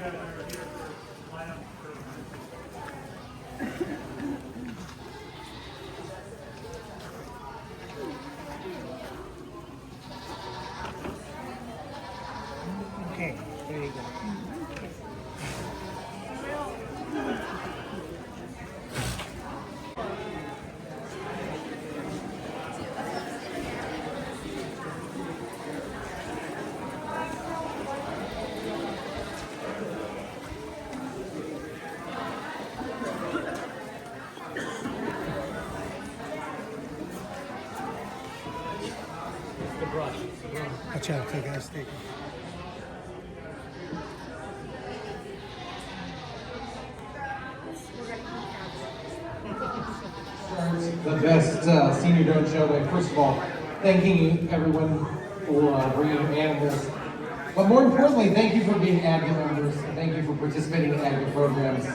guys are here for lineup for Okay, there you go. the brush. Watch out, take guys, take it. The best senior drone show. But first of all, thanking everyone for bringing your animals. But more importantly, thank you for being ADGA members. And thank you for participating in ADGA programs.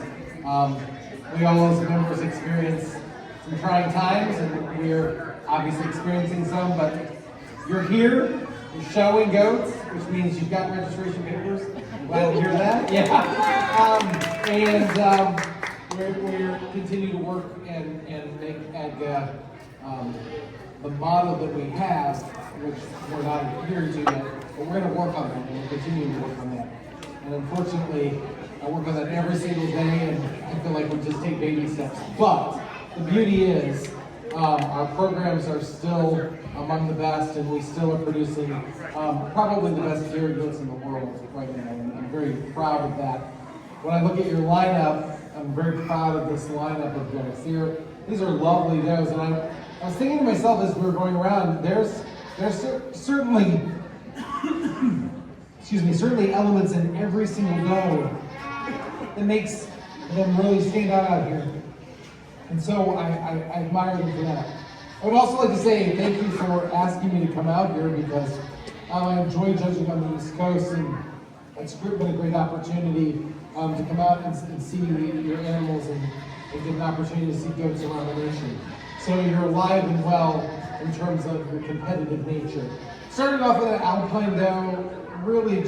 We all as members experience some trying times, and we're obviously experiencing some, but you're here, you're showing goats, which means you've got registration papers. I'm glad to hear that. Yeah. We're continue to work and make ADGA the model that we have, which we're not adhering to yet, but we're going to work on that, and we're continuing to work on that. And unfortunately, I work on that every single day, and I feel like we just take baby steps. But the beauty is, our programs are still among the best, and we still are producing probably the best dairy goats in the world right now, and I'm very proud of that. When I look at your lineup, I'm very proud of this lineup of goats. These are lovely does, and I was thinking to myself as we were going around, there's certainly, certainly elements in every single doe that makes them really stand out here. And so I admire them for that. I would also like to say thank you for asking me to come out here, because I enjoy judging on the East Coast, and it's been a great opportunity to come out and see your animals and get an opportunity to see goats around the nation. So you're alive and well in terms of your competitive nature. Starting off with an alpine doe, really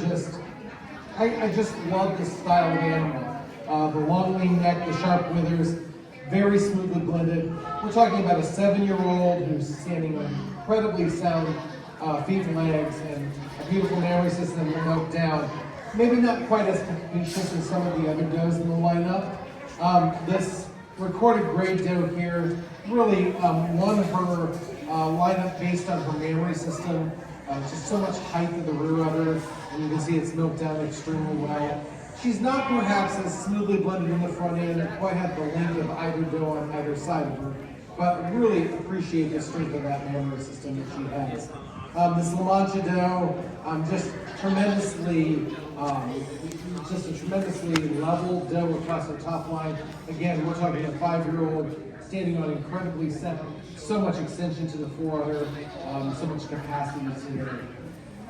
I just love this style of animal. The long lean neck, the sharp withers, very smoothly blended. We're talking about a 7-year-old who's standing on incredibly sound feet and legs, and a beautiful mammary system milked down. Maybe not quite as capacious as some of the other does in the lineup. This recorded grade doe here really won her lineup based on her mammary system. Just so much height of the rear udder, and you can see it's milked down extremely well. She's not perhaps as smoothly blended in the front end, or quite have the length of either doe on either side of her, but really appreciate the strength of that mammary system that she has. This La Mancha doe, just a tremendously level doe across the top line. Again, we're talking a 5-year-old standing on incredibly so much extension to the forudder, so much capacity to her.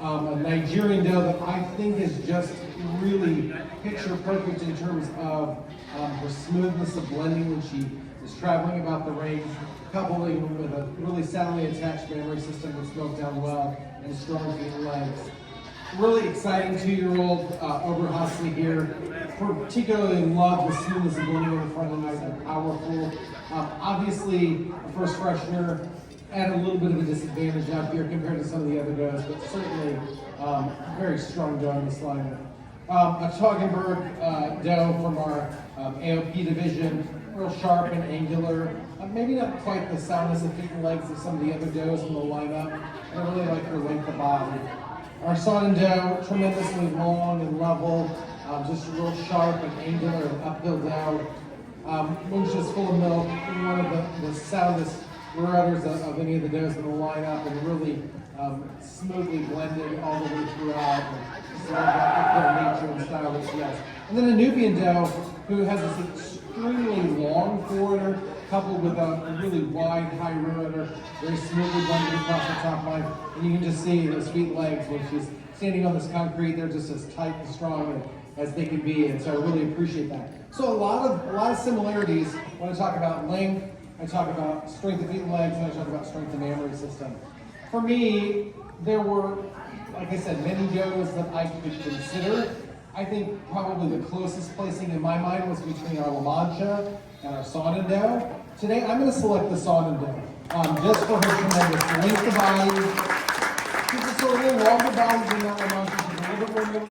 A Nigerian doe that I think is just really picture perfect in terms of her smoothness of blending when she is traveling about the range, coupling with a really soundly attached mammary system that's milked down well and strong feet and legs. Really exciting 2-year-old Oberhasli here. Particularly love the smoothness of blending on the front end, they're powerful. Obviously, a first freshener at a little bit of a disadvantage out here compared to some of the other does, but certainly very strong doe in this lineup. A Toggenburg doe from our AOP division, real sharp and angular. Maybe not quite the soundness of feet and legs of some of the other does in the lineup. I really like her length of body. Our Sodden doe, tremendously long and level, just real sharp and angular and uphill doe. Moves just full of milk, one of the soundest rear udders of any of the does in the lineup, and really smoothly blended all the way throughout. So that uphill nature and style that she has. And then a Nubian doe who has this extremely long forudder, coupled with a really wide, high rear udder, very smoothly blended across the top line. And you can just see those feet legs when she's standing on this concrete, they're just as tight and strong as they can be. And so I really appreciate that. So a lot of similarities when I talk about length, I talk about strength of feet and legs, and I talk about strength of mammary system. For me, there were, like I said, many does that I could consider I think probably the closest placing in my mind was between our La Mancha and our Sonnendoe. Today, I'm going to select the Sonnendoe, just for her tremendous length of body. She's just a little longer body than that La Mancha. She's a little bit more